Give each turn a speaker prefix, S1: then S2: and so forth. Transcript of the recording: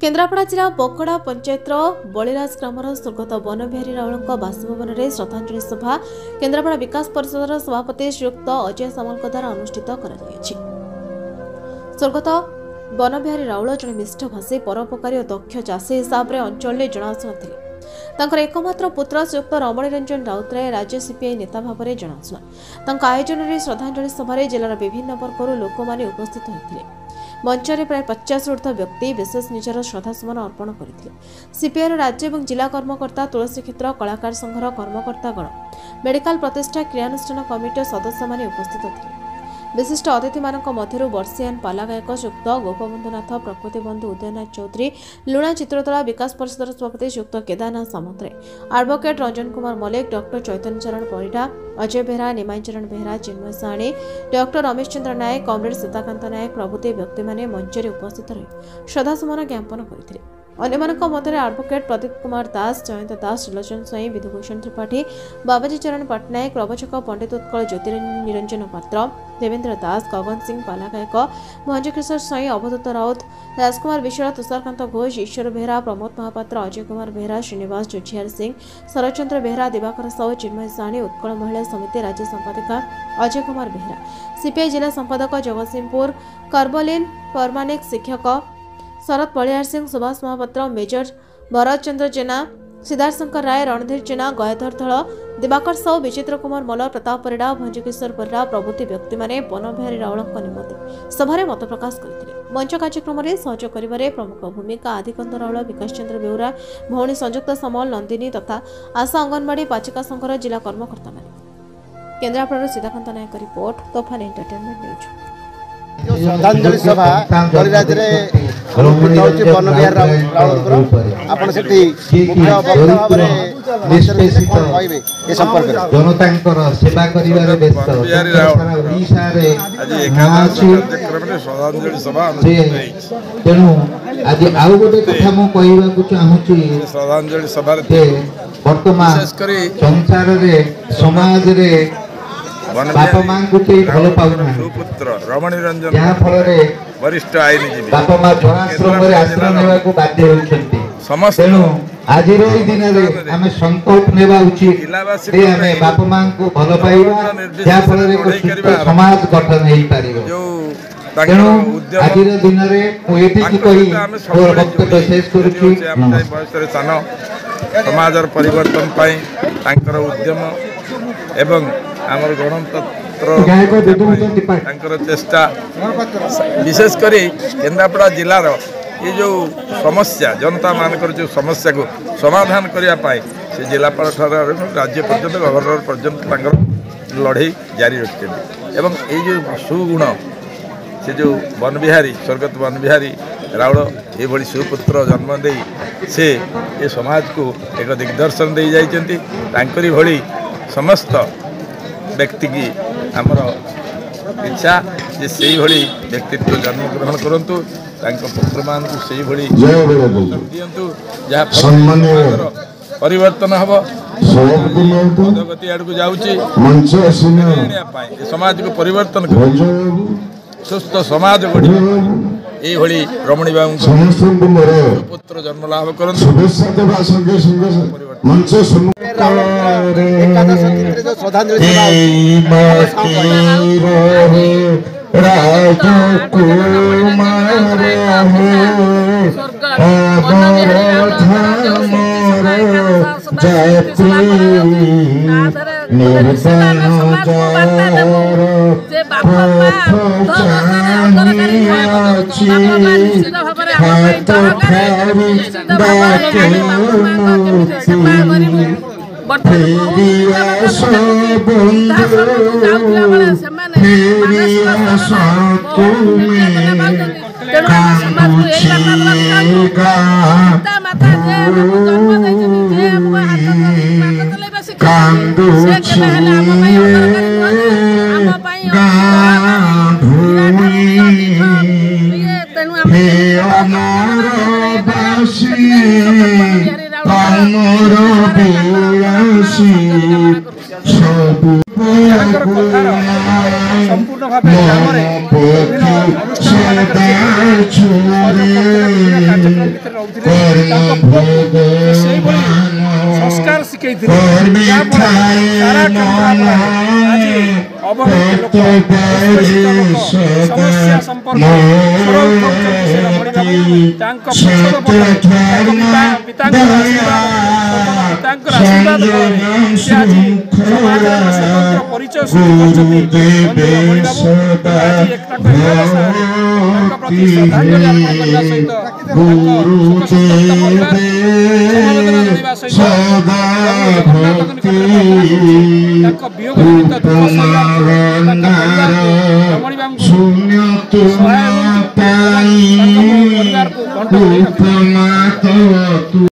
S1: केन्द्रापड़ा जिला बकड़ा पंचायतर बलिराज ग्रामर स्वर्गत बनबिहारी राउल बासभवन में श्रद्धांजलि सभा केन्द्रापड़ा विकास परिषद सभापति श्रीयुक्त अजय सामल द्वारा अनुष्ठित कर स्वर्गत बनबिहारी राउल जड़े मिष्टभाषी परोपकारी और दक्ष चाषी हिसाब से अंचल जनाशुना थे। एकमात्र पुत्र श्रीयुक्त रमणी रंजन राउतराय राज्य सीपीआई नेता भाव में जनाशुना आयोजन में श्रद्धांजलि सभार जिलार विभिन्न वर्गर लोक मैंने उपस्थित होते मंचरे प्राय 50 ऊर्ध व्यक्ति विशेष निजर श्रद्धासुमन अर्पण करते। सीपीआई राज्य और जिला कर्मकर्ता तुलसी क्षेत्र कलाकार संघर कर्मकर्तागण मेडिकल प्रतिष्ठा क्रियानुष्ठान कमिटी सदस्य माने उपस्थित थे। विशिष्ट अतिथि मानक मध्यरु वर्षियान पाला गायक युक्त गोपबंधुनाथ प्रकृति बंधु उदयनाथ चौधरी लुणा चित्रतला विकास परिषद सभापति युक्त केदारनाथ सामंतराय एडवोकेट रंजन कुमार मल्लिक डॉक्टर चैतन्य चरण परिडा अजय बेहरा निमाई चरण बेहरा चिन्मय साणी डॉक्टर रमेश चंद्र नायक कॉमरेड सीताकांत नायक प्रभृति व्यक्ति माने मंचरे उपस्थित रही श्रद्धासुमन ज्ञापन करथिले। अन्यमानक मध्य एडवोकेट प्रदीप कुमार दास जयंत दास त्रिलोचन स्वाई विधुभूषण त्रिपाठी बाबाजी चरण पट्टनायक प्रवचक पंडित उत्कल ज्योतिरंजन पात्र देवेंद्र दास गगन सिंह पाला गायक महंजकिशोर स्वाई अवधूत राउत राजकुमार विश्वास तुषारकांत घोष ईश्वर बेहरा प्रमोद महापात्र अजय कुमार बेहरा श्रीनिवास जोझियार सिंह शरचंद्र बेहरा दिवाकर साहू चिन्मय साणी उत्कल महिला समिति राज्य संपादिका अजय कुमार बेहरा सीपीआई जिला संपादक जगतसिंहपुर करबलिन परमानिक शिक्षक शरद बलिहार सिंह सुभाष महापात्र मेजर भरत चंद्र जेना सिद्धार्थ शंकर राय रणधीर जेना गयाधर थल दिवाकर साहू विचित्र कुमार मल प्रताप परिडा भंजकिशोर परिडा प्रभृति व्यक्ति माने बनबिहारी राउल निमंत्रण सभारे मत प्रकाश करथिले। मंच कार्यक्रम में सहयोग करिबारे प्रमुख भूमिका आदिकंद राउल विकास चंद्र बेउरा भौणी संयुक्त समल नंदिनी तथा आशा अंगनवाड़ी पाचिका संघर जिला कर्मकर्ता माने। केन्द्रापड़ा सीताकांत नायक रिपोर्ट तोफान एंटरटेनमेंट न्यूज।
S2: श्रद्धांजलि सभा बलिराज बनबिहारी राउल आपण सेठी मुख्य वक्ता भाव में ए संपर्क
S3: जनतांकर सेवा करिवार व्यस्त ओडिशा रे
S4: श्रद्धांजलि सभा
S3: तेणु आज आउ गोटे कथा मु कहबा को चाहूची
S4: श्रद्धांजलि सभा
S3: वर्तमान संसार रे समाज रे बापा मां को भल पाऊना
S4: सुपुत्र रमणी रंजन
S3: जहाँ फल
S4: वरिष्ठ आईनजीवी
S3: बापा मां जनाश्रम आश्रय नेबाकू बाध्य होउछंती
S4: समस्त
S3: तेणु आज दिन में आम संकल्प नेबा उचित आम बापा मां को भल पाइबा जहाँ फल सुस्थ समाज गठन हो पारिबो। तेणु आज दिन में मुझे कही मोर वक्तव्य शेष करुछि।
S4: समाजर परिवर्तन पाई तांकर उद्यम एवं आमर गणतंत्र चेष्टा विशेष करी केन्द्रापड़ा जिलार ये जो समस्या जनता मानकर जो समस्या को समाधान करने से जिलापाल राज्य पर्यंत गवर्नर पर्यंत लड़े जारी रखते एवं ये जो सुगुण से जो बनबिहारी स्वर्गत बनबिहारी राउल ये सुपुत्र जन्म दे से ये समाज को एक दिग्दर्शन दे जाइछन्ति तांकरी भली समस्त व्यक्ति की आमर इच्छा जे से भली व्यक्तित्व जन्म ग्रहण करंतु तांको पुत्र मान को से भली दियंतु जहाँ परिवर्तन हम पदगति आड़ को जाऊँगी समाज को परिवर्तन कर सुस्थ समाज गढ़ी ये रमणी बाबू पुत्र जन्म लाभ कर
S2: संपूर्ण भाव ग्राम
S5: ସେଇଭଳି ସଂସ୍କାର ଶିଖେଇଥିଲେ ଯାହାଫଳରେ ସାରା କେନ୍ଦ୍ରାପଡ଼ାରେ ଆଜି ଅବହେଳିତ ଲୋକ ବଞ୍ଚିତ ଲୋକ ସମସ୍ୟା ସମ୍ପର୍କରେ ସ୍ୱର ଉଠାଉଛନ୍ତି ସେ ରମଣୀବାବୁ ତାଙ୍କ ପଛର ପଟରେ ତାଙ୍କ ପିତାଙ୍କର ଆଶୀର୍ବାଦ ଫଳରେ ସେ ଆଜି ସମାଜରେ ଏକ ସ୍ୱତନ୍ତ୍ର ପରିଚୟ ସୃଷ୍ଟି କରିଛନ୍ତି ବନ୍ଧୁ ରମଣୀବାବୁ ଆଜି ଏକତାଙ୍କ ଏକାଦଶାରେ ତାଙ୍କ ପ୍ରତି ଶ୍ରଦ୍ଧାଞ୍ଜଳି ଅର୍ପଣ କରିବା ସହିତ ତାଙ୍କ ଶୋକ ସନ୍ତପ୍ତ ପରିବାରକୁ ସମବେଦନା ଜଣାଇବା ସହିତ ଜଗନ୍ନାଥଙ୍କ ନିକଟରେ ପ୍ରାର୍ଥନା କରୁଛି ତାଙ୍କ ବିୟୋଗ ନିମିତ୍ତ ଦୁଃଖ ସହିବା